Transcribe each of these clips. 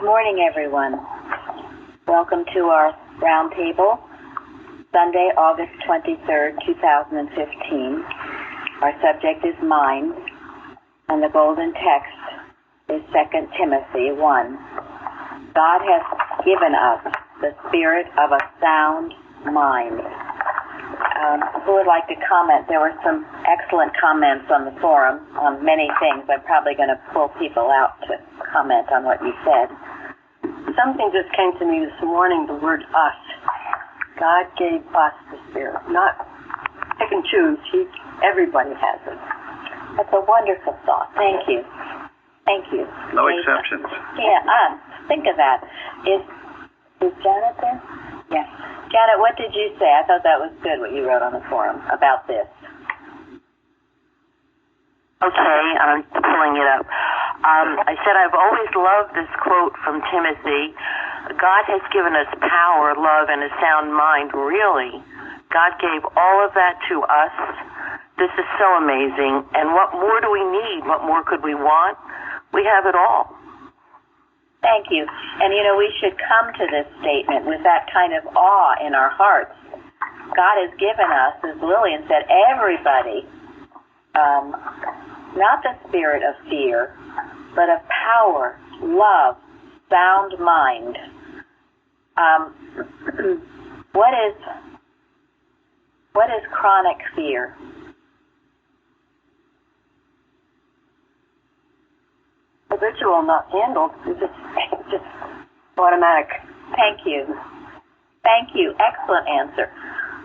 Good morning, everyone. Welcome to our Roundtable, Sunday, August 23rd, 2015. Our subject is mind, and the golden text is 2 Timothy 1. God has given us the spirit of a sound mind. Who would like to comment? There were some excellent comments on the forum on many things. I'm probably going to pull people out to comment on what you said. Something just came to me this morning, the word us. God gave us the spirit, not pick and choose. Everybody has it. That's a wonderful thought. Thank you. Thank you. No exceptions. Yeah, think of that. Is Janet there? Yes. Janet, what did you say? I thought that was good what you wrote on the forum about this. Okay, I'm pulling it up. I said I've always loved this quote from Timothy. God has given us power, love, and a sound mind. Really, God gave all of that to us. This is so amazing. And what more do we need? What more could we want? We have it all. Thank you. And, we should come to this statement with that kind of awe in our hearts. God has given us, as Lillian said, everybody, not the spirit of fear, but of power, love, sound mind. What is chronic fear? Habitual, not handled. It's just automatic. Thank you. Excellent answer.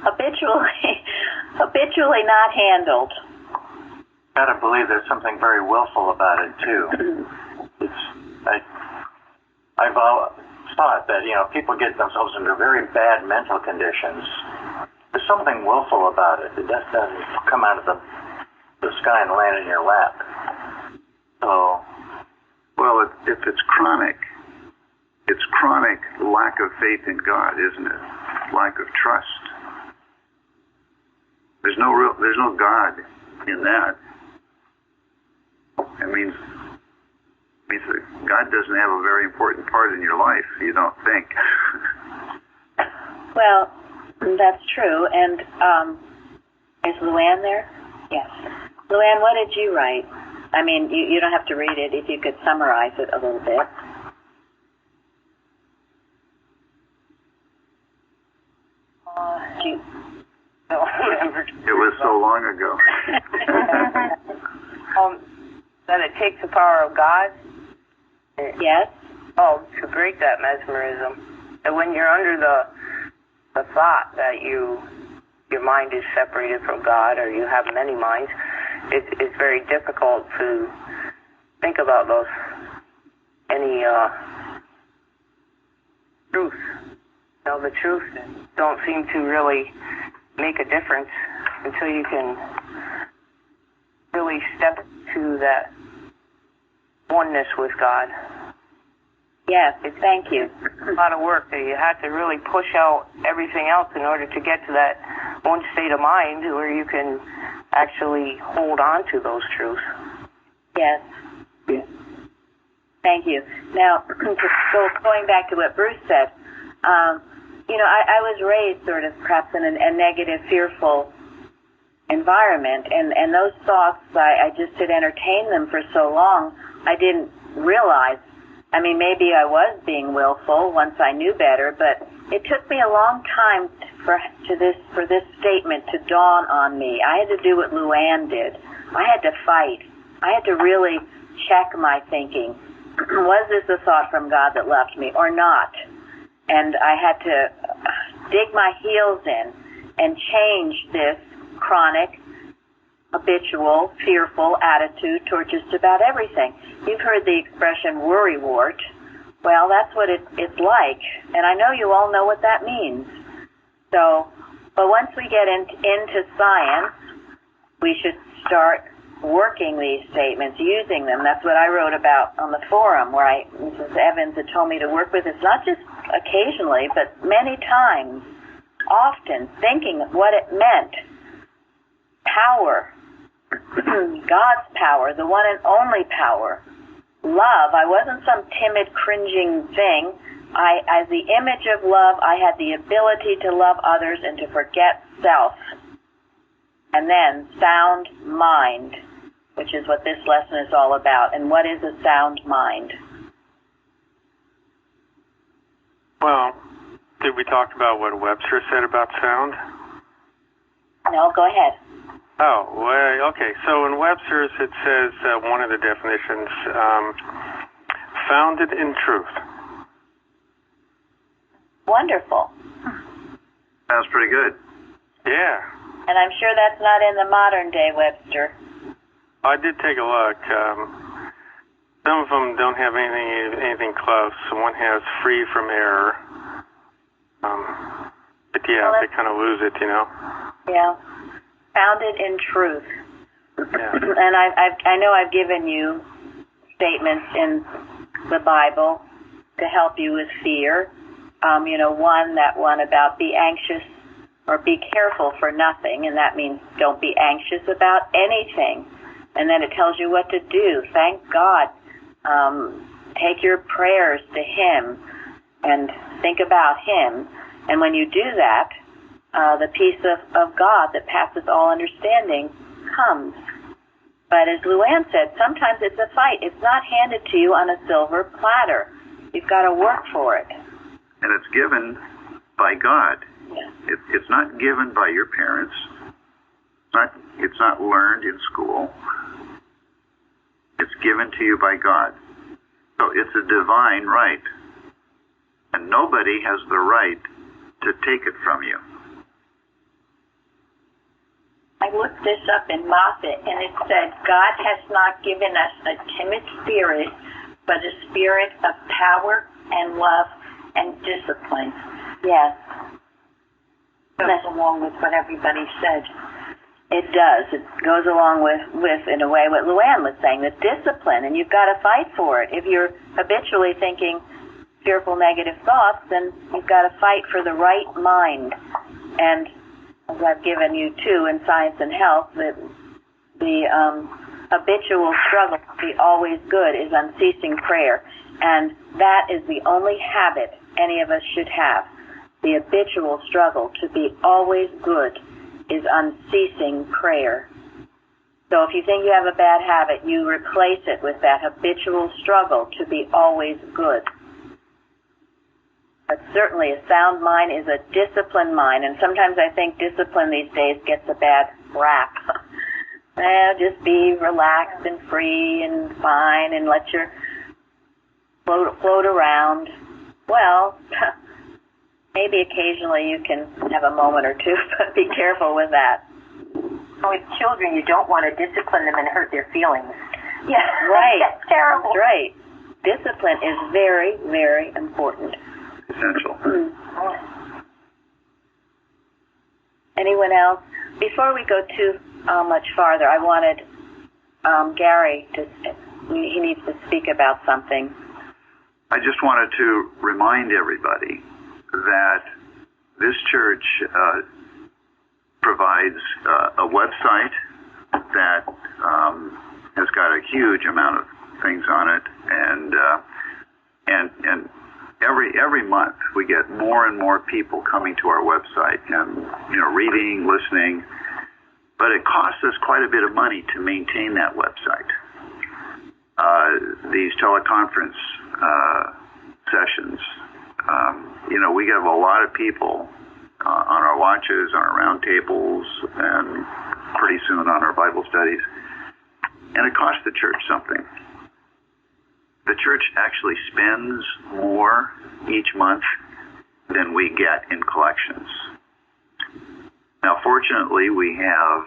Habitually not handled. Gotta believe there's something very willful about it too. I've thought that people get themselves into very bad mental conditions. There's something willful about it. It just doesn't come out of the sky and land in your lap. So. Well, if it's chronic lack of faith in God, isn't it? Lack of trust. There's no God in that. It means that God doesn't have a very important part in your life, you don't think. Well, that's true. And is Luann there? Yes. Luann, what did you write? I mean, you don't have to read it. If you could summarize it a little bit. It was so long ago. That it takes the power of God. Yes. To break that mesmerism. And when you're under the thought that your mind is separated from God, or you have many minds, it's very difficult to think about any truth. The truth don't seem to really make a difference until you can really step to that oneness with God. Yes, thank you. A lot of work that you have to really push out everything else in order to get to that one state of mind where you can actually hold on to those truths. Yes. Thank you. Now, going back to what Bruce said, I was raised sort of perhaps in a negative, fearful environment, and those thoughts, I just had entertained them for so long, I didn't realize. I mean, maybe I was being willful once I knew better, but it took me a long time for this statement to dawn on me. I had to do what Luann did. I had to fight. I had to really check my thinking. Was this a thought from God that left me or not? And I had to dig my heels in and change this chronic, habitual, fearful attitude toward just about everything. You've heard the expression worrywart. Well, that's what it's like, and I know you all know what that means. So, but once we get into science, we should start working these statements, using them. That's what I wrote about on the forum, where Mrs. Evans had told me to work with this, not just occasionally, but many times, often, thinking what it meant. Power, God's power, the one and only power, love. I wasn't some timid, cringing thing. As the image of love, I had the ability to love others and to forget self. And then sound mind, which is what this lesson is all about. And what is a sound mind? Well, did we talk about what Webster said about sound? No, go ahead. Oh, well, okay. So in Webster's, it says one of the definitions, founded in truth. Wonderful. Sounds pretty good. Yeah. And I'm sure that's not in the modern day Webster. I did take a look. Some of them don't have anything close. One has free from error. But yeah, Well, they kind of lose it, you know. Yeah. Founded in truth. Yeah. And I know I've given you statements in the Bible to help you with fear. One about be anxious or be careful for nothing, and that means don't be anxious about anything. And then it tells you what to do. Thank God. Take your prayers to Him and think about Him. And when you do that, the peace of God that passes all understanding comes. But as Luann said, sometimes it's a fight. It's not handed to you on a silver platter. You've got to work for it. And it's given by God. Yeah. It's not given by your parents. It's not learned in school. It's given to you by God. So it's a divine right. And nobody has the right to take it from you. I looked this up in Moffat, and it said, God has not given us a timid spirit, but a spirit of power and love and discipline. Yes. Goes along with what everybody said. It does. It goes along with, in a way, what Luann was saying, the discipline, and you've got to fight for it. If you're habitually thinking fearful, negative thoughts, then you've got to fight for the right mind. And as I've given you, too, in Science and Health, the habitual struggle to be always good is unceasing prayer. And that is the only habit any of us should have. The habitual struggle to be always good is unceasing prayer. So if you think you have a bad habit, you replace it with that habitual struggle to be always good. But certainly a sound mind is a disciplined mind, and sometimes I think discipline these days gets a bad rap. Just be relaxed and free and fine and let your float around. Well, maybe occasionally you can have a moment or two, but be careful with that. With children, you don't want to discipline them and hurt their feelings. Yeah, right. That's terrible. That's right. Discipline is very, very important. Essential. Anyone else? Before we go too much farther, I wanted Gary he needs to speak about something. I just wanted to remind everybody that this church provides a website that has got a huge amount of things on it, and every month we get more and more people coming to our website and reading, listening, but it costs us quite a bit of money to maintain that website. These teleconference sessions, we have a lot of people on our watches, on our roundtables, and pretty soon on our Bible studies, and it costs the church something. The church actually spends more each month than we get in collections. Now, fortunately, we have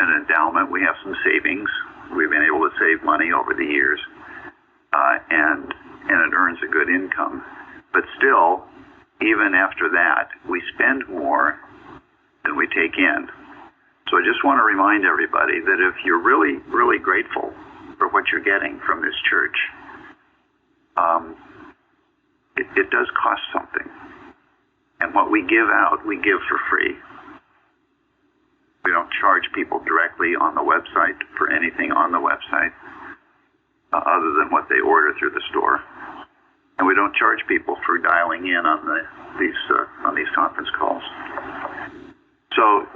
an endowment. We have some savings. We've been able to save money over the years, and it earns a good income. But still, even after that, we spend more than we take in. So I just want to remind everybody that if you're really, really grateful for what you're getting from this church, it does cost something. And what we give out, we give for free. We don't charge people directly on the website for anything on the website. other than what they order through the store. And we don't charge people for dialing in on these conference calls. So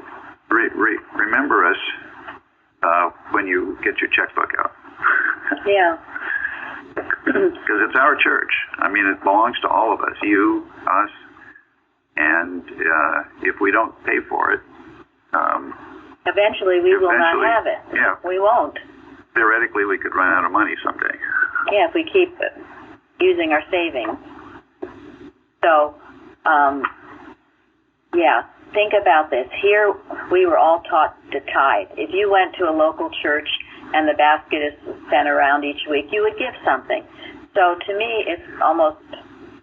remember us when you get your checkbook out. Yeah. Because it's our church. I mean, it belongs to all of us, you, us, and if we don't pay for it, eventually we will not have it. Yeah. We won't. Theoretically, we could run out of money someday. Yeah, if we keep using our savings. So, yeah, think about this. Here, we were all taught to tithe. If you went to a local church and the basket is sent around each week, you would give something. So to me, it's almost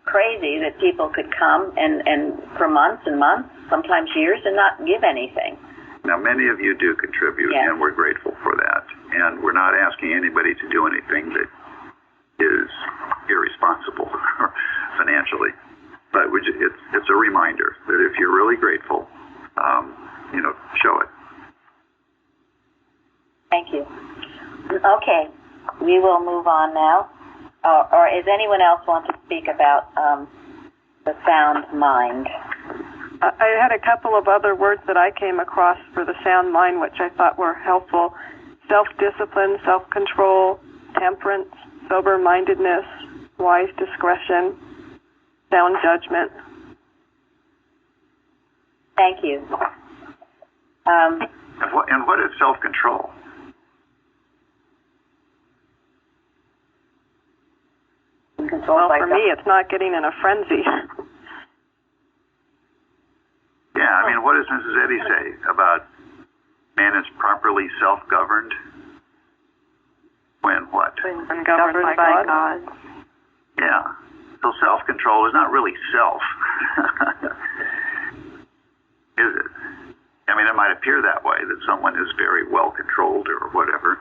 crazy that people could come and for months and months, sometimes years, and not give anything. Now, many of you do contribute, yes. And we're grateful for that. And we're not asking anybody to do anything that is irresponsible financially. But it's a reminder that if you're really grateful, show it. Thank you. Okay, we will move on now. Or does anyone else want to speak about the sound mind? I had a couple of other words that I came across for the sound mind, which I thought were helpful. Self-discipline, self-control, temperance, sober-mindedness, wise discretion, sound judgment. Thank you. And what is self-control? Well, for me, it's not getting in a frenzy. Yeah, I mean, what does Mrs. Eddy say about man is properly self-governed? When what? When governed by God. Yeah. So self-control is not really self, is it? I mean, it might appear that way, that someone is very well controlled or whatever.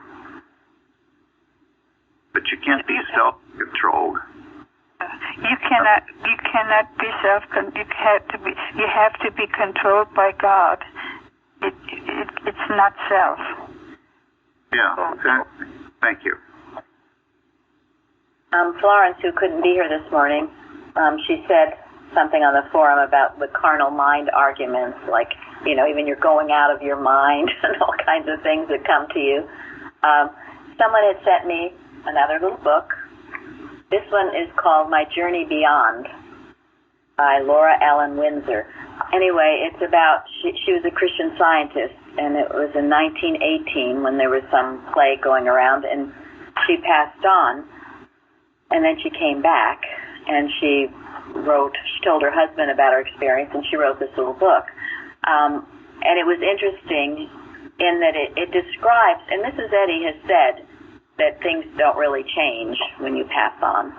But you can't be self-controlled. You cannot be you have to be controlled by God. It's not self. Yeah, exactly. Thank you. Florence, who couldn't be here this morning, she said something on the forum about the carnal mind arguments, like, even you're going out of your mind and all kinds of things that come to you. Someone had sent me another little book. This one is called My Journey Beyond by Laura Allen Windsor. Anyway, it's about, she was a Christian Scientist, and it was in 1918 when there was some plague going around, and she passed on, and then she came back, and she told her husband about her experience, and she wrote this little book. And it was interesting in that it describes, and Mrs. Eddy has said that things don't really change when you pass on.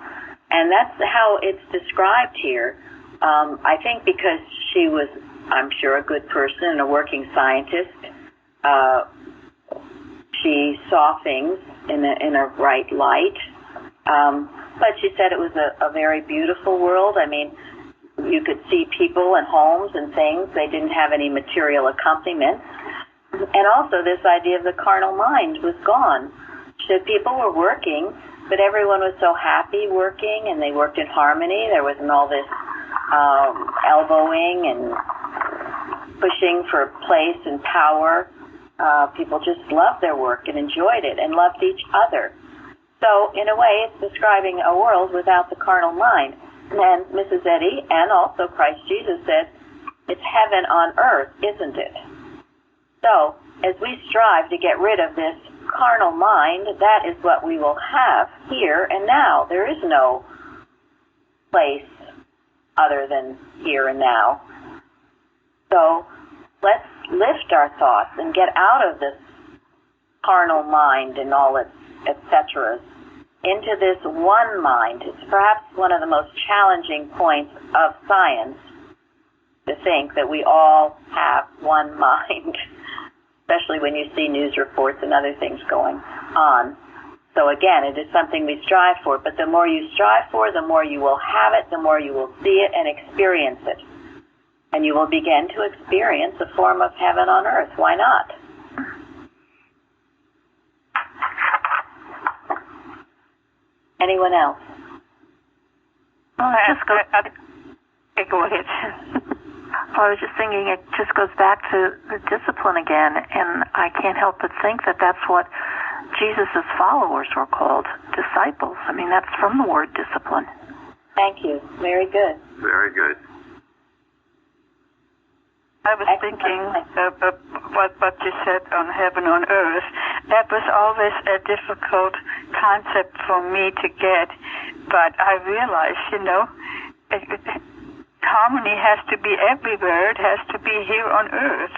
And that's how it's described here. I think because she was, I'm sure, a good person and a working scientist, she saw things in a right light. But she said it was a very beautiful world. I mean, you could see people and homes and things. They didn't have any material accompaniment. And also this idea of the carnal mind was gone. She said people were working, but everyone was so happy working, and they worked in harmony. There wasn't all this elbowing and pushing for place and power. People just loved their work and enjoyed it and loved each other. So, in a way, it's describing a world without the carnal mind. And Mrs. Eddy and also Christ Jesus said, it's heaven on earth, isn't it? So, as we strive to get rid of this carnal mind, that is what we will have here and now. There is no place other than here and now. So, let's lift our thoughts and get out of this carnal mind and all its et cetera into this one mind. It's perhaps one of the most challenging points of science to think that we all have one mind, especially when you see news reports and other things going on. So again, it is something we strive for, but the more you strive for, the more you will have it, the more you will see it and experience it. And you will begin to experience a form of heaven on earth. Why not? Anyone else? Well, go ahead. I was just thinking it just goes back to the discipline again, and I can't help but think that that's what Jesus' followers were called, disciples. I mean, that's from the word discipline. Thank you. Very good. Very good. I was thinking what you said on heaven on earth. That was always a difficult concept for me to get, but I realized, harmony has to be everywhere. It has to be here on earth.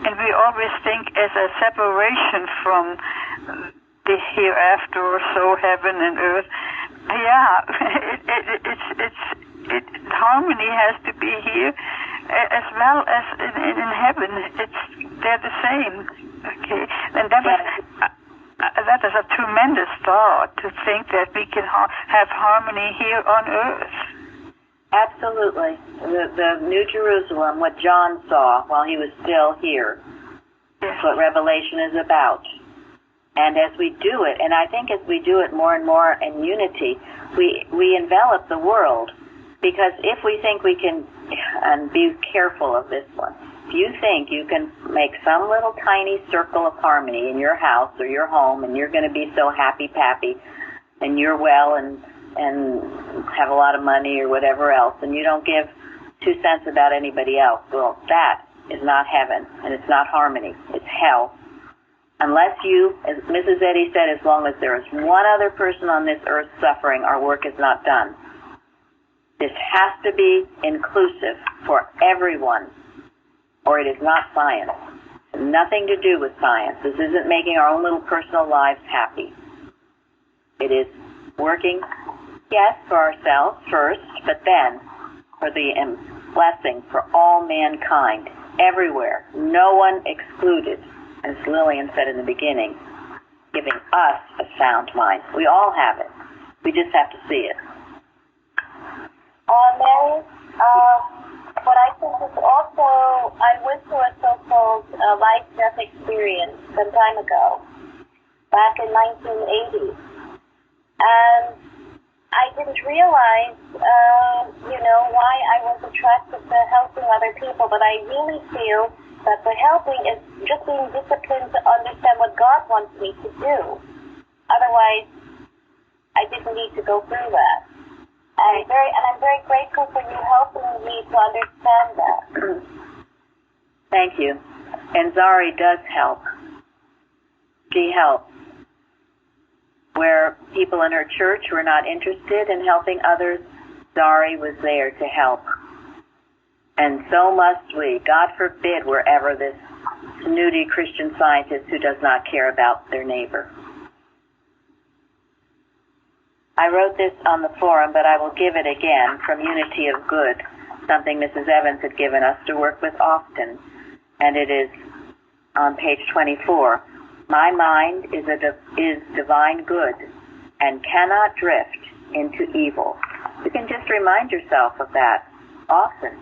And we always think as a separation from the hereafter or so, heaven and earth. Yeah, harmony has to be here as well as in heaven. They're the same. Okay, and that is a tremendous thought, to think that we can have harmony here on earth. Absolutely. The New Jerusalem, what John saw while he was still here, Yes. is what Revelation is about. And as we do it, and I think as we do it more and more in unity, we envelop the world. Because if we think we can, and be careful of this one, if you think you can make some little tiny circle of harmony in your house or your home, and you're going to be so happy-pappy, and you're well and have a lot of money or whatever else, and you don't give 2 cents about anybody else, well, that is not heaven, and it's not harmony. It's hell. Unless you, as Mrs. Eddy said, as long as there is one other person on this earth suffering, our work is not done. This has to be inclusive for everyone, or it is not science. It's nothing to do with science. This isn't making our own little personal lives happy. It is working, yes, for ourselves first, but then for the blessing for all mankind, everywhere, no one excluded. As Lillian said in the beginning, giving us a sound mind. We all have it. We just have to see it. Mary, what I think is also, I went through a so-called life-death experience some time ago, back in 1980. And I didn't realize, why I was attracted to helping other people, but I really feel that the helping is just being disciplined to understand what God wants me to do. Otherwise, I didn't need to go through that. And I'm very grateful for you helping me to understand that. Thank you. And Zari does help. She helps. Where people in her church were not interested in helping others, Zari was there to help. And so must we. God forbid we're ever this snooty Christian scientist who does not care about their neighbor. I wrote this on the forum, but I will give it again from Unity of Good, something Mrs. Evans had given us to work with often. And it is on page 24. My mind is divine good and cannot drift into evil. You can just remind yourself of that often.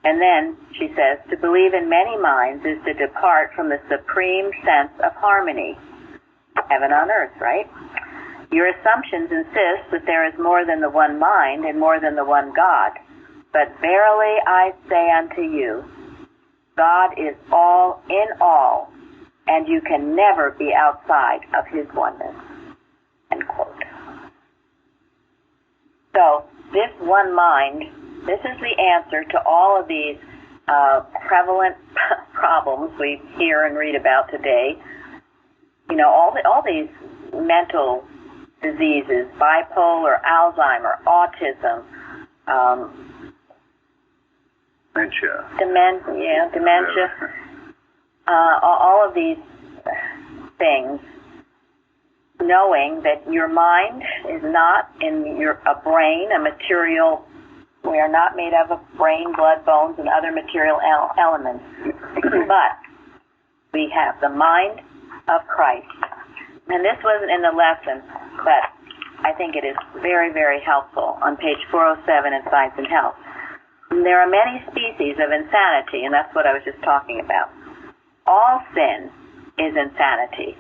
And then, she says, to believe in many minds is to depart from the supreme sense of harmony. Heaven on earth, right? Your assumptions insist that there is more than the one mind and more than the one God. But verily I say unto you, God is all in all, and you can never be outside of his oneness. End quote. So, this one mind, this is the answer to all of these prevalent problems we hear and read about today. All these mental diseases, bipolar, Alzheimer, autism, dementia, all of these things, knowing that your mind is not in a brain, a material. We are not made up of brain, blood, bones, and other material elements. But we have the mind of Christ. And this wasn't in the lesson, but I think it is very, very helpful on page 407 in Science and Health. And there are many species of insanity, and that's what I was just talking about. All sin is insanity.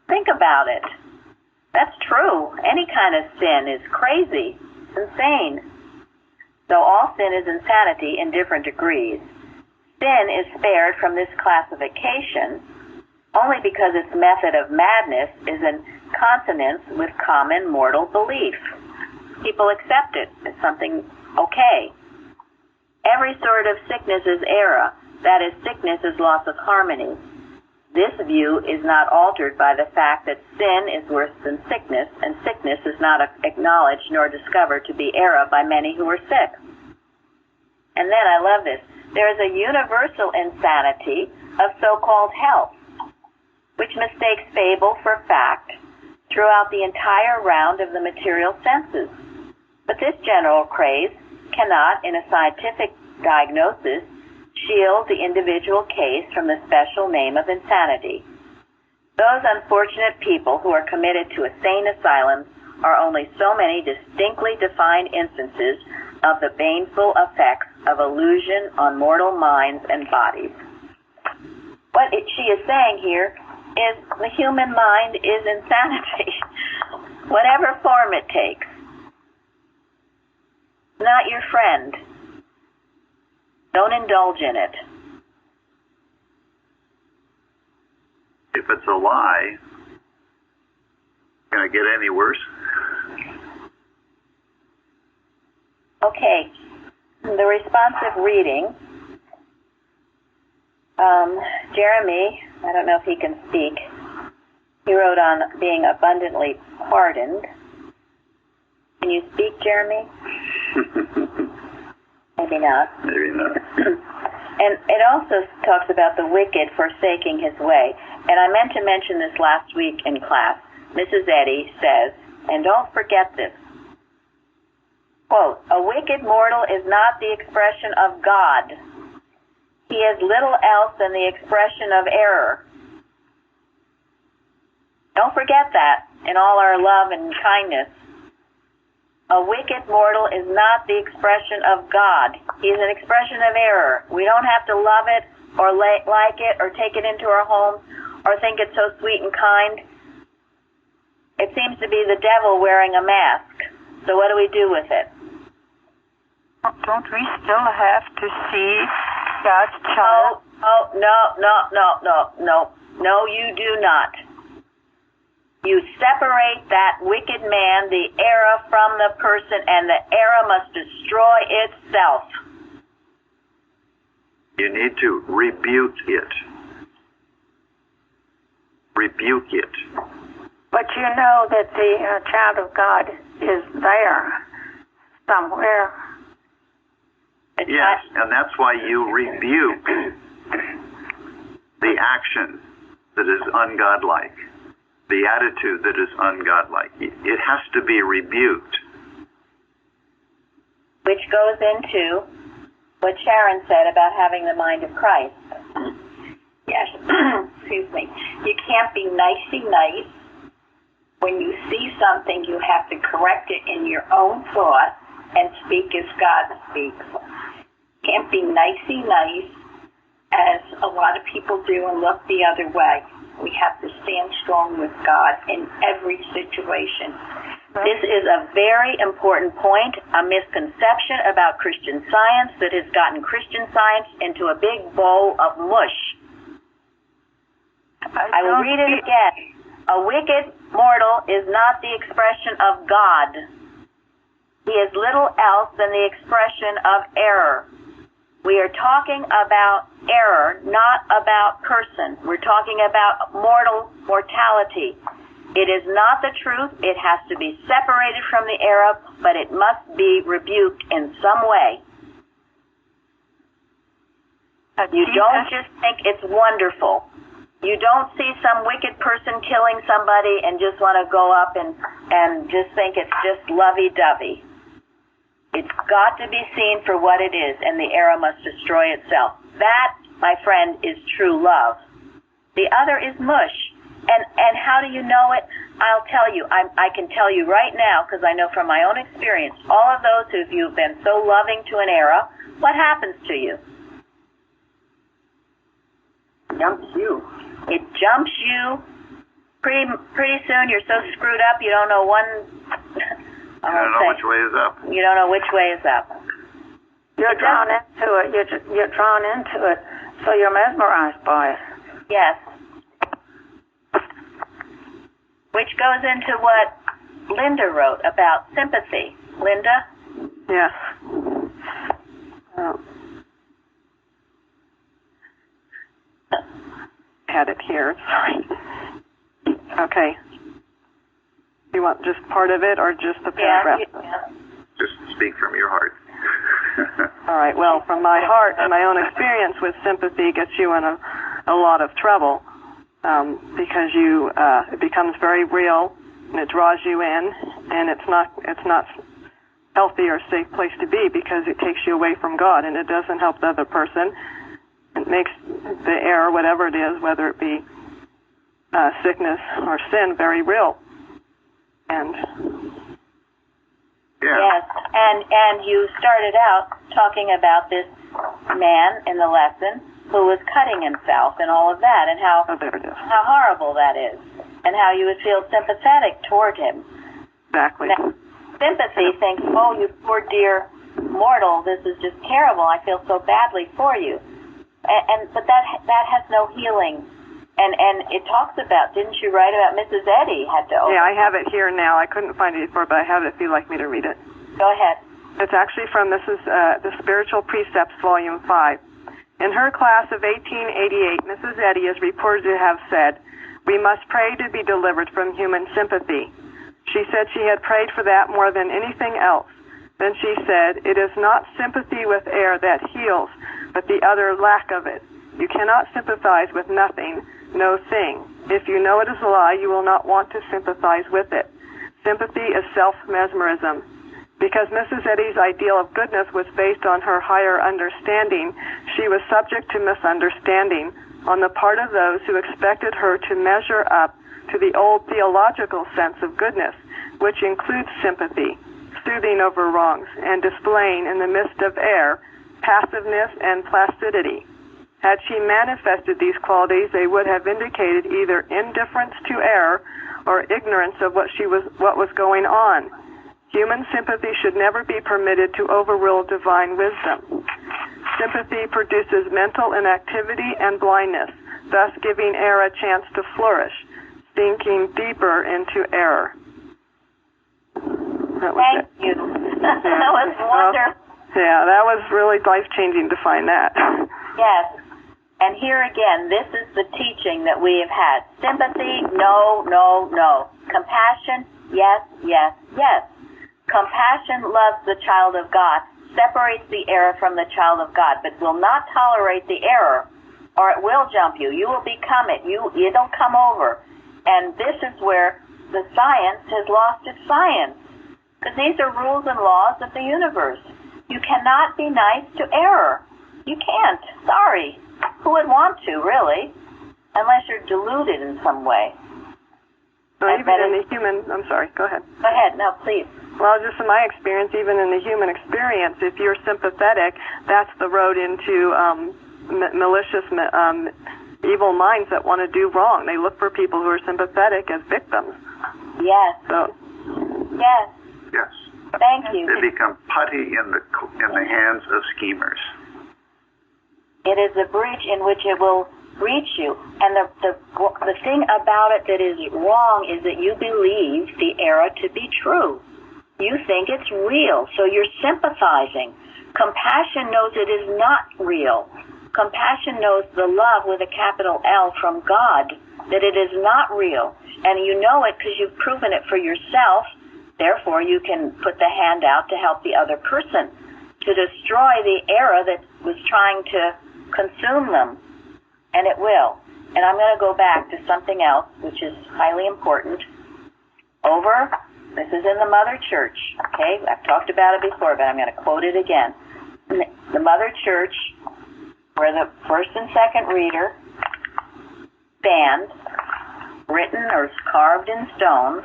Think about it. That's true. Any kind of sin is crazy. It's insane. Though all sin is insanity in different degrees, sin is spared from this classification only because its method of madness is in consonance with common mortal belief. People accept it as something okay. Every sort of sickness is error. That is, sickness is loss of harmony. This view is not altered by the fact that sin is worse than sickness, and sickness is not acknowledged nor discovered to be error by many who are sick. And then, I love this, there is a universal insanity of so-called health, which mistakes fable for fact throughout the entire round of the material senses. But this general craze cannot, in a scientific diagnosis, shield the individual case from the special name of insanity. Those unfortunate people who are committed to a sane asylum are only so many distinctly defined instances of the baneful effects of illusion on mortal minds and bodies. What she is saying here is the human mind is insanity, whatever form it takes. Not your friend. Don't indulge in it. If it's a lie, can it get any worse? Okay. The responsive reading. Jeremy, I don't know if he can speak. He wrote on being abundantly pardoned. Can you speak, Jeremy? Maybe not. Maybe not. And it also talks about the wicked forsaking his way. And I meant to mention this last week in class. Mrs. Eddy says, and don't forget this, quote, a wicked mortal is not the expression of God. He is little else than the expression of error. Don't forget that in all our love and kindness. A wicked mortal is not the expression of God. He is an expression of error. We don't have to love it or like it or take it into our home or think it's so sweet and kind. It seems to be the devil wearing a mask. So what do we do with it? Don't we still have to see God's child? No, you do not. You separate that wicked man, the error, from the person, and the error must destroy itself. You need to rebuke it. Rebuke it. But you know that the child of God is there somewhere. Yes, and that's why you rebuke the action that is ungodlike, the attitude that is ungodlike. It has to be rebuked. Which goes into what Sharon said about having the mind of Christ. Yes, excuse me. You can't be nicey nice. When you see something, you have to correct it in your own thought and speak as God speaks. Can't be nicey nice as a lot of people do and look the other way. We have to stand strong with God in every situation. This is a very important point, a misconception about Christian Science that has gotten Christian Science into a big bowl of mush. I will read it again. A wicked mortal is not the expression of God. He is little else than the expression of error. We are talking about error, not about person. We're talking about mortality. It is not the truth. It has to be separated from the error, but it must be rebuked in some way. You don't just think it's wonderful. You don't see some wicked person killing somebody and just want to go up and just think it's just lovey-dovey. It's got to be seen for what it is, and the error must destroy itself. That, my friend, is true love. The other is mush. And how do you know it? I'll tell you. I can tell you right now, because I know from my own experience, all of those who you've been so loving to an error, what happens to you? Jumps you. It jumps you, pretty soon you're so screwed up you don't know I don't know which way is up. You don't know which way is up. You're drawn into it. You're drawn into it, so you're mesmerized by it. Yes. Which goes into what Linda wrote about sympathy. Linda? Yes. Had it here. Sorry. Okay. You want just part of it or just the paragraph? Yeah. Just speak from your heart. All right. Well, from my heart and my own experience with sympathy gets you in a lot of trouble because it becomes very real and it draws you in, and it's not healthy or safe place to be because it takes you away from God and it doesn't help the other person. It makes the error, whatever it is, whether it be sickness or sin, very real. And yes, and you started out talking about this man in the lesson who was cutting himself and all of that, and how horrible that is, and how you would feel sympathetic toward him. Exactly. Now, sympathy thinks, oh, you poor dear mortal, this is just terrible. I feel so badly for you. But that has no healing. And it talks about, didn't you write about Mrs. Eddy had to overcome? Yeah, I have it here now. I couldn't find it before, but I have it if you'd like me to read it. Go ahead. It's actually from, this is the Spiritual Precepts, Volume 5. In her class of 1888, Mrs. Eddy is reported to have said, "We must pray to be delivered from human sympathy." She said she had prayed for that more than anything else. Then she said, "It is not sympathy with error that heals, but the utter lack of it. You cannot sympathize with nothing, no thing. If you know it is a lie, you will not want to sympathize with it. Sympathy is self-mesmerism." Because Mrs. Eddy's ideal of goodness was based on her higher understanding, she was subject to misunderstanding on the part of those who expected her to measure up to the old theological sense of goodness, which includes sympathy, soothing over wrongs, and displaying in the midst of error passiveness and placidity. Had she manifested these qualities, they would have indicated either indifference to error or ignorance of what was going on. Human sympathy should never be permitted to overrule divine wisdom. Sympathy produces mental inactivity and blindness, thus giving error a chance to flourish, sinking deeper into error. Thank you. That was wonderful. Yeah, that was really life-changing to find that. Yes. And here again, this is the teaching that we have had. Sympathy, no, no, no. Compassion, yes, yes, yes. Compassion loves the child of God, separates the error from the child of God, but will not tolerate the error, or it will jump you. You will become it. It'll come over. And this is where the science has lost its science, because these are rules and laws of the universe. You cannot be nice to error. You can't. Sorry. Who would want to, really? Unless you're deluded in some way. Well, even in the human, I'm sorry, go ahead. Go ahead, no, please. Well, just in my experience, even in the human experience, if you're sympathetic, that's the road into malicious, evil minds that want to do wrong. They look for people who are sympathetic as victims. Yes. So. Yes. Yes. Thank you. They become putty in the hands of schemers. It is a breach in which it will reach you. And the thing about it that is wrong is that you believe the error to be true. You think it's real, so you're sympathizing. Compassion knows it is not real. Compassion knows the love with a capital L from God, that it is not real. And you know it because you've proven it for yourself. Therefore, you can put the hand out to help the other person, to destroy the error that was trying to consume them. And it will. And I'm going to go back to something else, which is highly important. This is in the Mother Church, okay? I've talked about it before, but I'm going to quote it again. The Mother Church, where the first and second reader stand, written or carved in stone,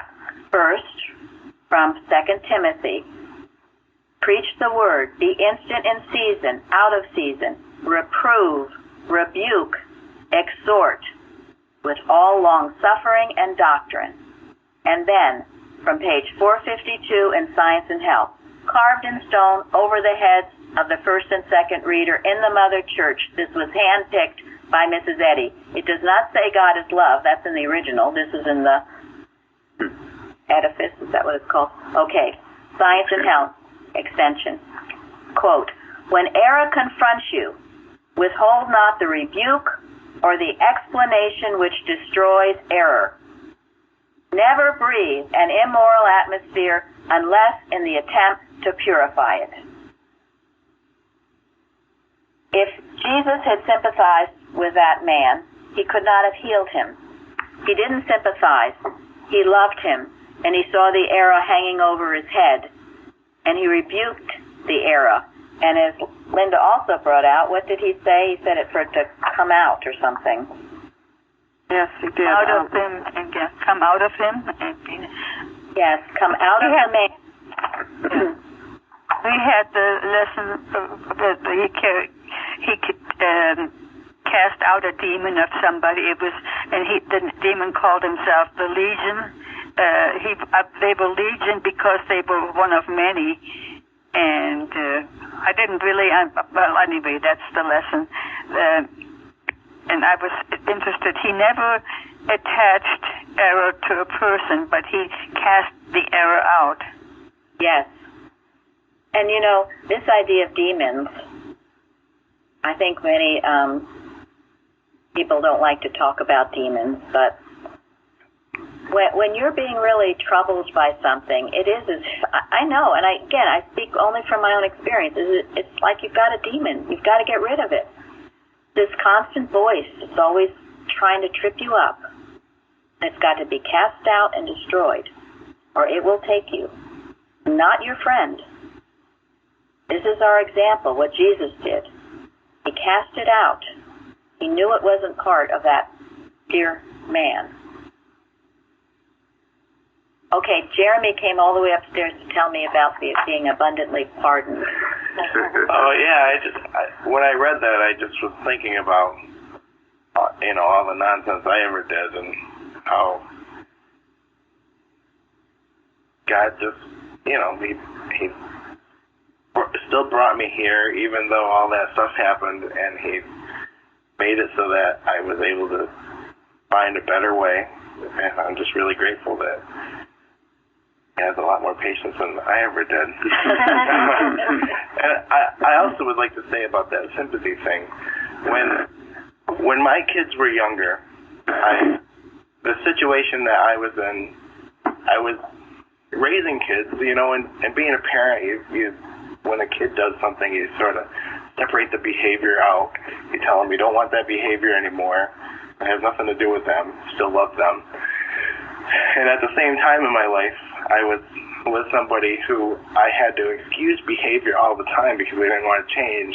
first from 2 Timothy. Preach the word, be instant in season, out of season, reprove, rebuke, exhort. with all long-suffering and doctrine. And then, from page 452 in Science and Health, carved in stone over the heads of the first and second reader in the Mother Church. This was handpicked by Mrs. Eddy. It does not say God is love. That's in the original. This is in the edifice. Is that what it's called? Okay. Science and Health extension. Quote, when error confronts you, withhold not the rebuke or the explanation which destroys error. Never breathe an immoral atmosphere unless in the attempt to purify it. If Jesus had sympathized with that man, he could not have healed him. He didn't sympathize. He loved him, and he saw the error hanging over his head, and he rebuked the error. And as Linda also brought out, what did he say? He said it for it to come out or something. Yes, he did. Out of him and come out of him. Yes, come out of the man. We had the lesson that he could cast out a demon of somebody. It was, and the demon called himself the Legion. They were Legion because they were one of many. And I didn't really. Well, anyway, that's the lesson. And I was interested. He never attached error to a person, but he cast the error out. Yes. And you know, this idea of demons, I think many people don't like to talk about demons, but when you're being really troubled by something, it is as, I know, and I speak only from my own experience, it's like you've got a demon. You've got to get rid of it. This constant voice is always trying to trip you up. It's got to be cast out and destroyed, or it will take you. Not your friend. This is our example, what Jesus did. He cast it out. He knew it wasn't part of that dear man. Okay, Jeremy came all the way upstairs to tell me about being abundantly pardoned. Oh yeah, when I read that, I just was thinking about, all the nonsense I ever did and how God just, he still brought me here, even though all that stuff happened, and he made it so that I was able to find a better way, and I'm just really grateful that he has a lot more patience than I ever did. And I also would like to say about that sympathy thing, when my kids were younger, the situation that I was in, I was raising kids, and being a parent, you when a kid does something, you sort of separate the behavior out. You tell them you don't want that behavior anymore. It has nothing to do with them. Still love them. And at the same time in my life, I was with somebody who I had to excuse behavior all the time because we didn't want to change.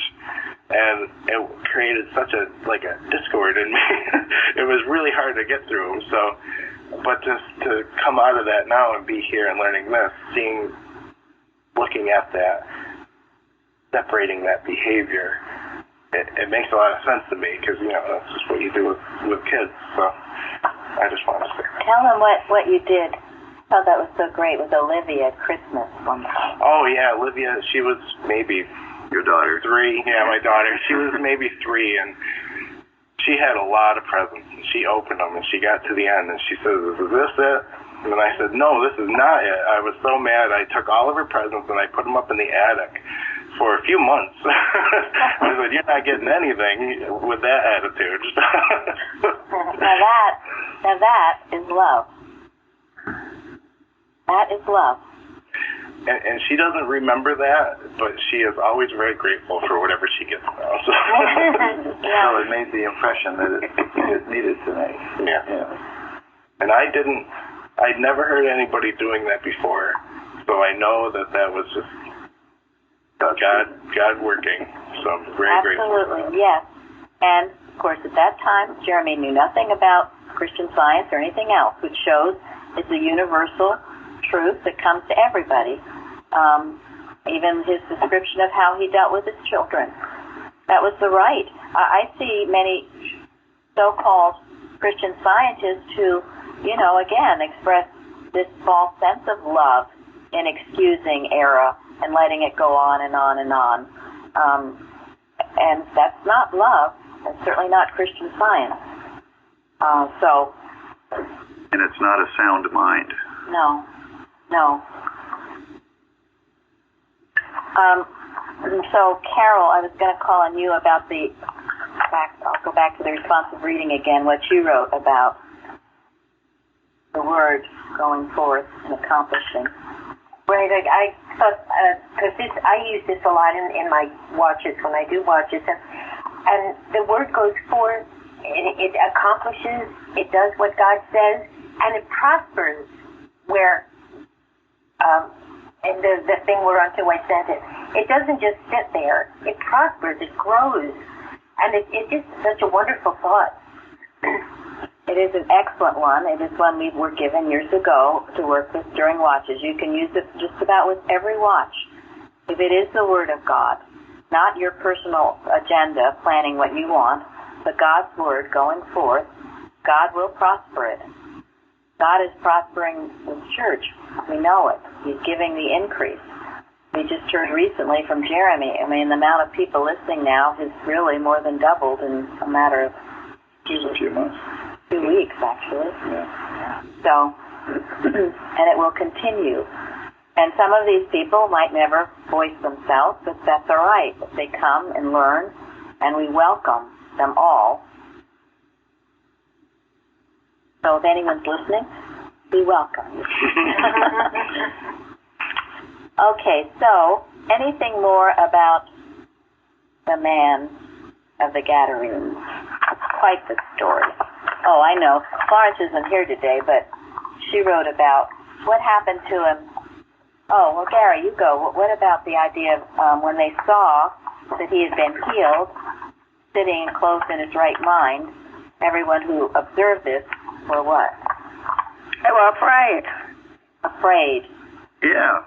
And it created such a discord in me. It was really hard to get through. But just to come out of that now and be here and learning this, looking at that, separating that behavior, it makes a lot of sense to me because, that's just what you do with kids. So I just want to say. Tell them what you did. Oh, that was so great with Olivia at Christmas one time. Oh, yeah, Olivia, she was maybe... Your daughter? 3, yeah, my daughter. She was maybe 3, and she had a lot of presents, and she opened them, and she got to the end, and she says, is this it? And I said, no, this is not it. I was so mad. I took all of her presents, and I put them up in the attic for a few months. I said, you're not getting anything with that attitude. Now that is love. That is love. And she doesn't remember that, but she is always very grateful for whatever she gets now. So, So it made the impression that it needed tonight. Yeah. And I'd never heard anybody doing that before, so I know that was just God working. So I'm very grateful. Absolutely, yes. And, of course, at that time, Jeremy knew nothing about Christian Science or anything else, which shows it's a universal truth that comes to everybody. Even his description of how he dealt with his children. That was the right. I see many so-called Christian scientists who, again, express this false sense of love in excusing error and letting it go on and on and on. And that's not love. It's certainly not Christian science. And it's not a sound mind. No. So, Carol, I was going to call on you about I'll go back to the responsive reading again, what you wrote about the word going forth and accomplishing. Right, I thought, because I use this a lot in my watches, when I do watches, and the word goes forth, it accomplishes, it does what God says, and it prospers where, and the thing whereunto I sent it. It doesn't just sit there, it prospers, it grows, and it's just such a wonderful thought. It is an excellent one. It is one we were given years ago to work with during watches. You can use it just about with every watch. If it is the Word of God, not your personal agenda, planning what you want, but God's Word going forth, God will prosper it. God is prospering the church. We know it. He's giving the increase. We just heard recently from Jeremy. I mean, the amount of people listening now has really more than doubled in a matter of just a few months. 2 weeks, actually. Yeah. So, and it will continue. And some of these people might never voice themselves, but that's all right. If they come and learn, and we welcome them all. So if anyone's listening, be welcome. Okay, so anything more about the man of the Gadarenes? Quite the story. Oh, I know. Florence isn't here today, but she wrote about what happened to him. Oh, well, Gary, you go. What about the idea of when they saw that he had been healed, sitting and clothed in his right mind, everyone who observed this were what? They were afraid. Afraid. Yeah.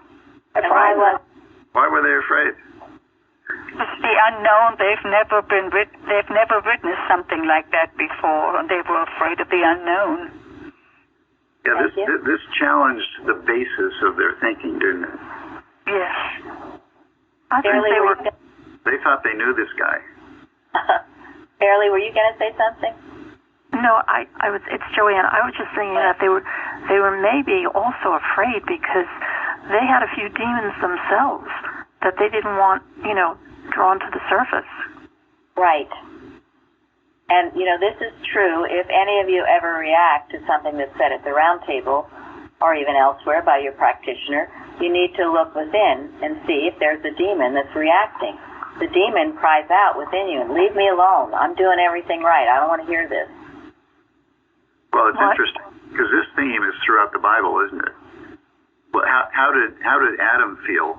And why were they afraid? It's the unknown. They've never witnessed something like that before, and they were afraid of the unknown. Yeah, this challenged the basis of their thinking, didn't it? Yes. I think they thought they knew this guy. Barely, were you going to say something? No, it's Joanne. I was just thinking that they were maybe also afraid because they had a few demons themselves that they didn't want, drawn to the surface. Right. And, this is true. If any of you ever react to something that's said at the Roundtable or even elsewhere by your practitioner, you need to look within and see if there's a demon that's reacting. The demon cries out within you, leave me alone. I'm doing everything right. I don't want to hear this. Well, it's interesting because this theme is throughout the Bible, isn't it? Well, how did Adam feel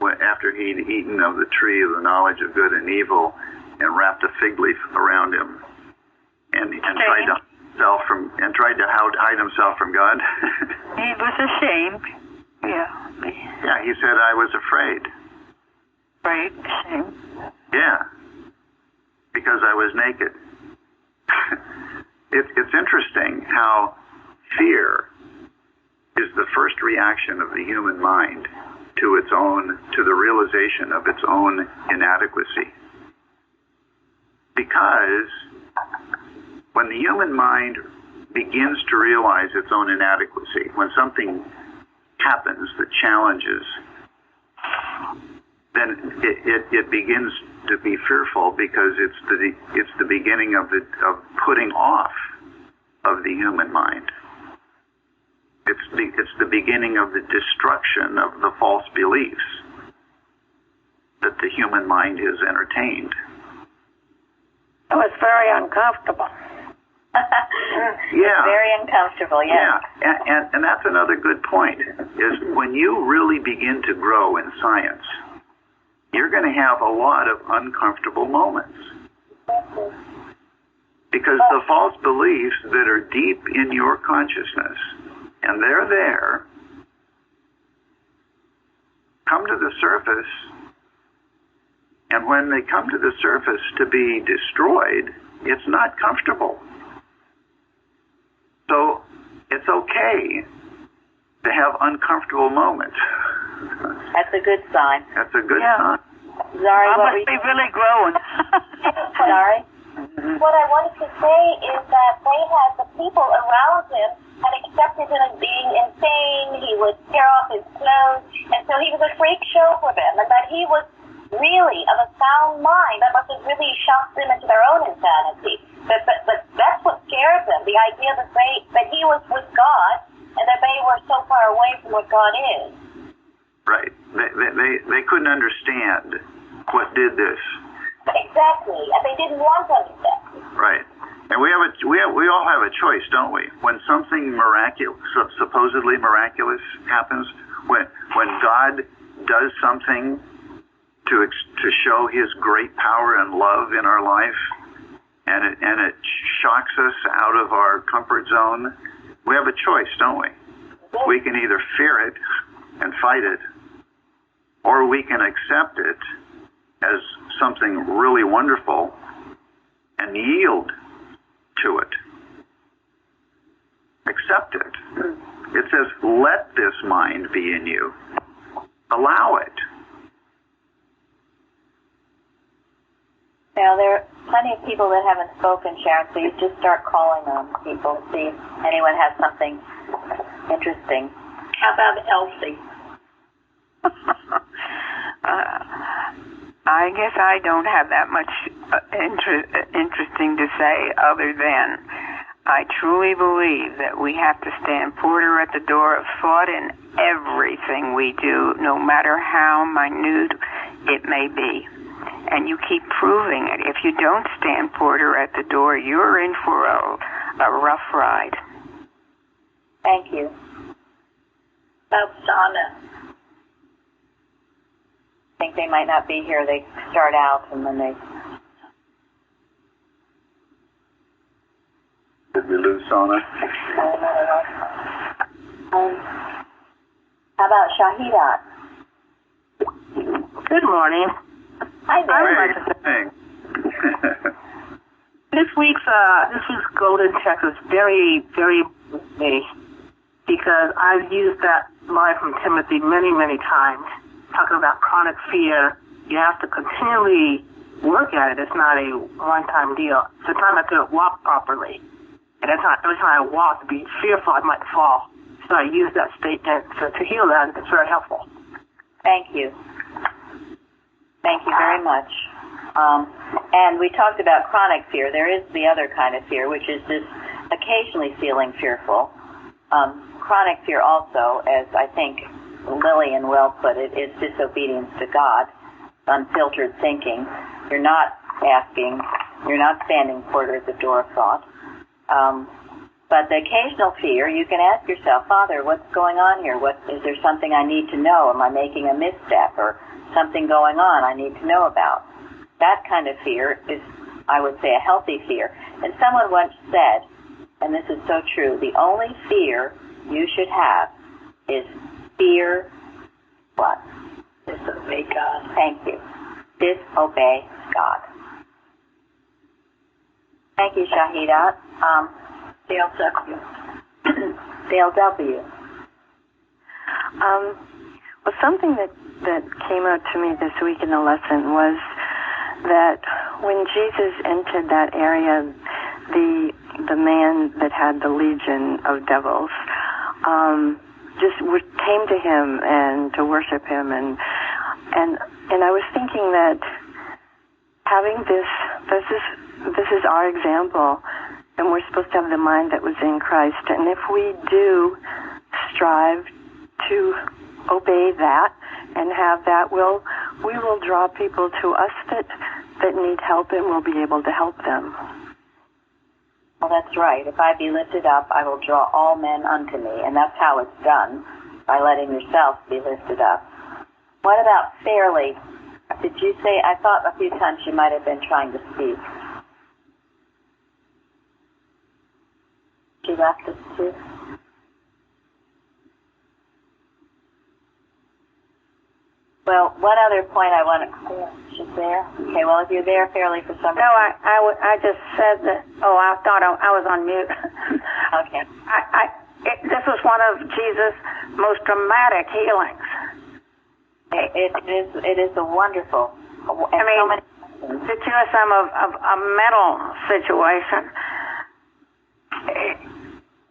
after he'd eaten of the tree of the knowledge of good and evil and wrapped a fig leaf around him and tried to hide himself from God? He was ashamed. Yeah. Yeah, he said, I was afraid. Right, ashamed. Yeah, because I was naked. It's interesting how fear is the first reaction of the human mind to the realization of its own inadequacy. Because when the human mind begins to realize its own inadequacy, when something happens that challenges, then it begins to be fearful because it's the beginning of putting off of the human mind. It's the beginning of the destruction of the false beliefs that the human mind has entertained. It was very uncomfortable. Yeah. Very uncomfortable, yeah. Yeah, and that's another good point, is when you really begin to grow in science, you're going to have a lot of uncomfortable moments. Because the false beliefs that are deep in your consciousness, and they're there, come to the surface, and when they come to the surface to be destroyed, it's not comfortable. So it's okay to have uncomfortable moments. That's a good sign. That's a good sign. Zari, I what must be really growing. Sorry? What I wanted to say is that they had the people around him had accepted him as being insane. He would tear off his clothes, and so he was a freak show for them. And that he was really of a sound mind. That must have really shocked them into their own insanity. But that's what scared them. The idea that he was with God and that they were so far away from what God is. Right. They couldn't understand what did this. Exactly, and they didn't want to understand. Right. And we all have a choice, don't we? When something miraculous, supposedly miraculous, happens, when God does something to show His great power and love in our life, and it shocks us out of our comfort zone, we have a choice, don't we? We can either fear it and fight it, or we can accept it as something really wonderful and yield to it. Accept it. It says, let this mind be in you. Allow it. Now, there are plenty of people that haven't spoken, Sharon, so you just start calling on people, see if anyone has something interesting. How about Elsie? I guess I don't have that much interesting to say other than I truly believe that we have to stand porter at the door of thought in everything we do, no matter how minute it may be. And you keep proving it. If you don't stand porter at the door, you're in for a rough ride. Thank you. About Sana. I think they might not be here. They start out and then they... Did we lose Sana? How about Shahidat? Good morning. Hi there. Hey. This week's Golden Text is very, very me because I've used that line from Timothy many, many times, talking about chronic fear. You have to continually work at it. It's not a one-time deal. Sometimes I couldn't walk properly. And every time I walk, to be fearful I might fall. So I use that statement to heal that. It's very helpful. Thank you. Thank you very much. And we talked about chronic fear. There is the other kind of fear, which is this occasionally feeling fearful. Chronic fear also, as I think Lillian well put it, is disobedience to God, unfiltered thinking. You're not asking, you're not standing porter at the door of thought. But the occasional fear, you can ask yourself, Father, what's going on here? Is there something I need to know? Am I making a misstep or something going on I need to know about? That kind of fear is, I would say, a healthy fear. And someone once said, and this is so true, the only fear you should have is fear what? Disobey God. Thank you. Disobey God. Thank you, Shahidat. Dale W. Dale W. Well, something that came out to me this week in the lesson was that when Jesus entered that area, the man that had the legion of devils just came to him and to worship him, and I was thinking that having this is our example, and we're supposed to have the mind that was in Christ, and if we do strive to obey that and have that, we will draw people to us that need help, and we'll be able to help them. Well, that's right. If I be lifted up, I will draw all men unto me, and that's how it's done, by letting yourself be lifted up. What about Fairly? Did you say, I thought a few times she might have been trying to speak. She left us too. Well, one other point I want to... She's there? Okay, well, if you're there fairly for some reason... No, I just said that... Oh, I thought I was on mute. Okay. This was one of Jesus' most dramatic healings. It is a wonderful... I mean, to cure some of a mental situation,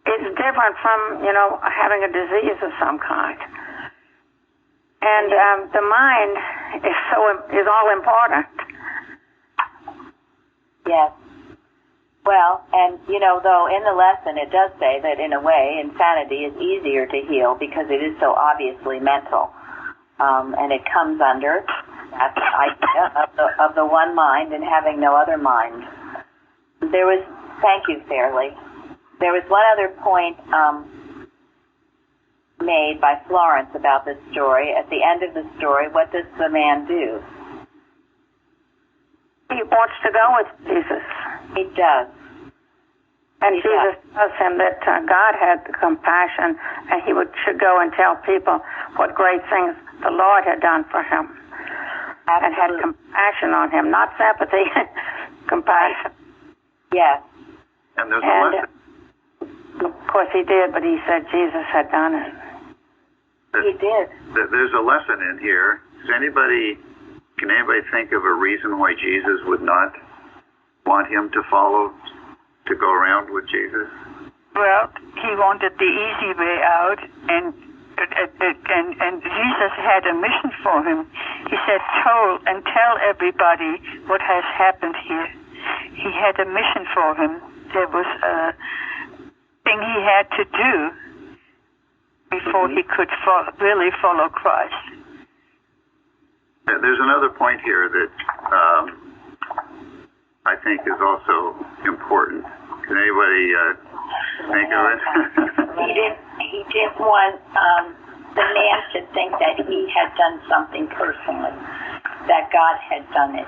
it's different from, having a disease of some kind. And the mind is all important. Yes. Well, and though in the lesson it does say that in a way insanity is easier to heal because it is so obviously mental, and it comes under that idea of the one mind and having no other mind. Thank you, Fairly. There was one other point made by Florence about this story. At the end of the story, what does the man do? He wants to go with Jesus. He does. And Jesus tells him that God had the compassion and he should go and tell people what great things the Lord had done for him. Absolutely. And had compassion on him, not sympathy, compassion. Yes. And there's a lesson. Of course he did, but he said Jesus had done it. He did. There's a lesson in here. Can anybody think of a reason why Jesus would not want him to go around with Jesus? Well, he wanted the easy way out, and Jesus had a mission for him. He said, tell everybody what has happened here. He had a mission for him. There was a thing he had to do before he could really follow Christ. There's another point here that I think is also important. Can anybody think of it? He didn't want the man to think that he had done something personally, that God had done it.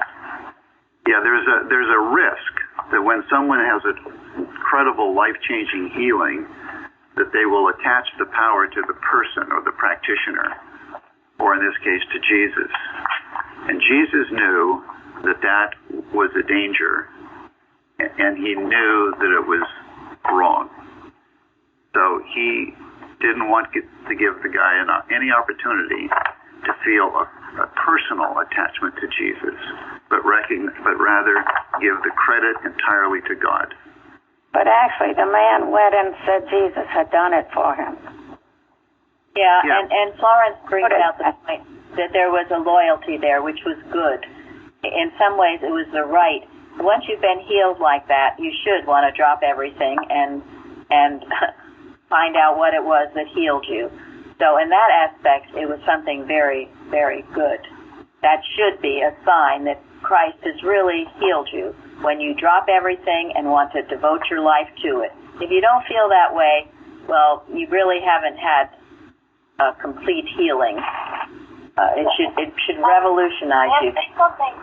Yeah, there's a risk that when someone has an incredible life-changing healing, that they will attach the power to the person or the practitioner, or in this case to Jesus. And Jesus knew that was a danger, and he knew that it was wrong. So he didn't want to give the guy any opportunity to feel a personal attachment to Jesus, but rather give the credit entirely to God. But actually, the man went and said Jesus had done it for him. Yeah. And Florence brings out the point that there was a loyalty there, which was good. In some ways, it was the right. Once you've been healed like that, you should want to drop everything and find out what it was that healed you. So in that aspect, it was something very, very good. That should be a sign that Christ has really healed you when you drop everything and want to devote your life to it. If you don't feel that way, well, you really haven't had a complete healing. It should revolutionize you. Something.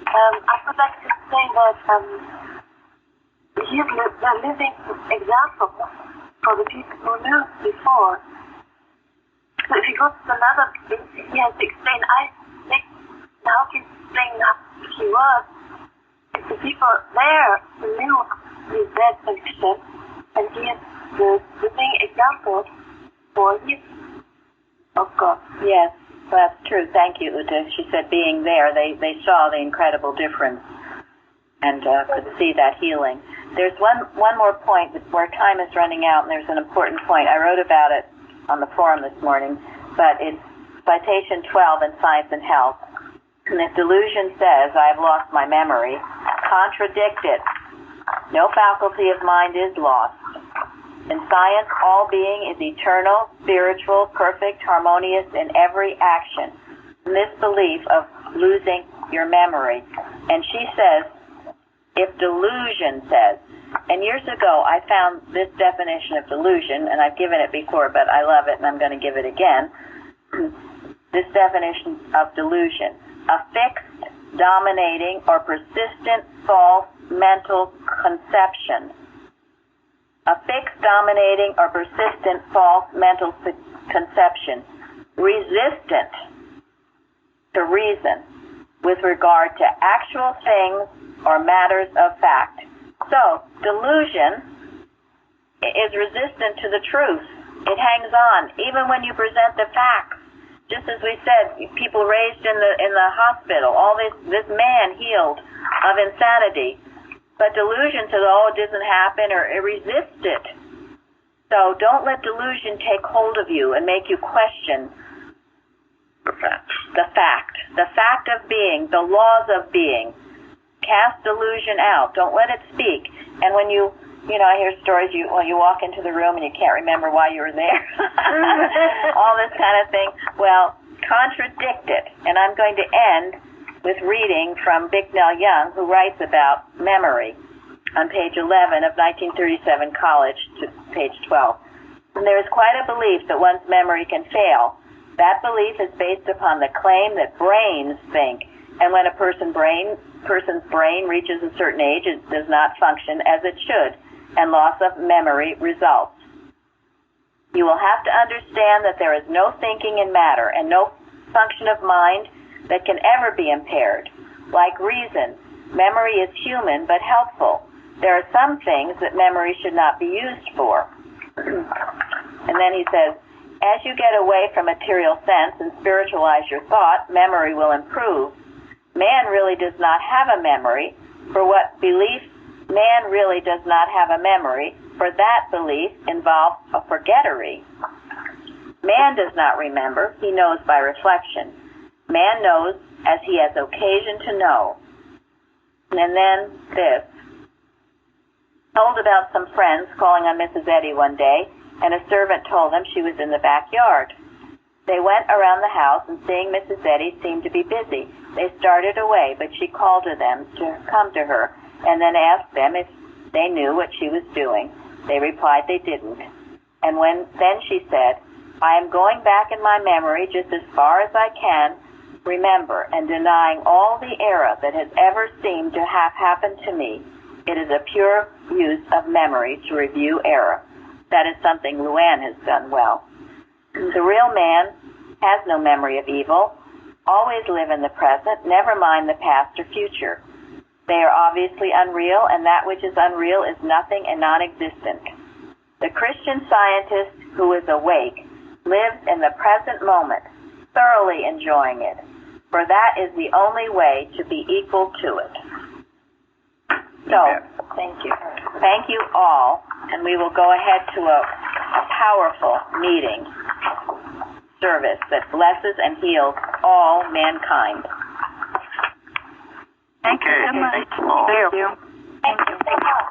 I would like to say that he's the living example for the people who knew before. So if you go to another place, he has to explain. I think how can you explain how he was? It's the people there who knew his bad condition, and he is the living example for his of God. Yes, that's true. Thank you, Uta. She said being there, they saw the incredible difference and could see that healing. There's one more point where time is running out, and there's an important point. I wrote about it on the forum this morning, but it's citation 12 in Science and Health. And if delusion says, I have lost my memory, contradict it. No faculty of mind is lost. In science, all being is eternal, spiritual, perfect, harmonious in every action. This belief of losing your memory. And she says, if delusion says, and years ago I found this definition of delusion, and I've given it before, but I love it and I'm going to give it again. This definition of delusion: a fixed, dominating, or persistent false mental conception. A fixed, dominating, or persistent false mental conception, resistant to reason with regard to actual things or matters of fact. So, delusion is resistant to the truth. It hangs on, even when you present the facts. Just as we said, people raised in the hospital, all this man healed of insanity. But delusion says, oh, it doesn't happen, or it resists it. So don't let delusion take hold of you and make you question the fact. The fact of being, the laws of being. Cast delusion out. Don't let it speak. And when I hear stories, you walk into the room and you can't remember why you were there. All this kind of thing. Well, contradict it. And I'm going to end with reading from Bicknell Young, who writes about memory on page 11 of 1937 College to page 12. And there is quite a belief that one's memory can fail. That belief is based upon the claim that brains think, and when a person's brain reaches a certain age, it does not function as it should, and loss of memory results. You will have to understand that there is no thinking in matter and no function of mind that can ever be impaired. Like reason, memory is human but helpful. There are some things that memory should not be used for. And then he says, as you get away from material sense and spiritualize your thought, memory will improve. Man really does not have a memory. For what belief man really does not have a memory, for that belief involves a forgettery. Man does not remember, he knows by reflection. Man knows as he has occasion to know. And then this. Told about some friends calling on Mrs. Eddy one day, and a servant told them she was in the backyard. They went around the house, and seeing Mrs. Eddy seemed to be busy, they started away, but she called to them to come to her, and then asked them if they knew what she was doing. They replied they didn't. And then she said, I am going back in my memory just as far as I can remember, and denying all the error that has ever seemed to have happened to me. It is a pure use of memory to review error. That is something Luann has done well. The real man has no memory of evil. Always live in the present, never mind the past or future. They are obviously unreal, and that which is unreal is nothing and non-existent. The Christian scientist who is awake lives in the present moment, thoroughly enjoying it, for that is the only way to be equal to it. So, thank you. Thank you all, and we will go ahead to a powerful meeting service that blesses and heals all mankind. Thank you so much. Thank you. Thank you. Thank you.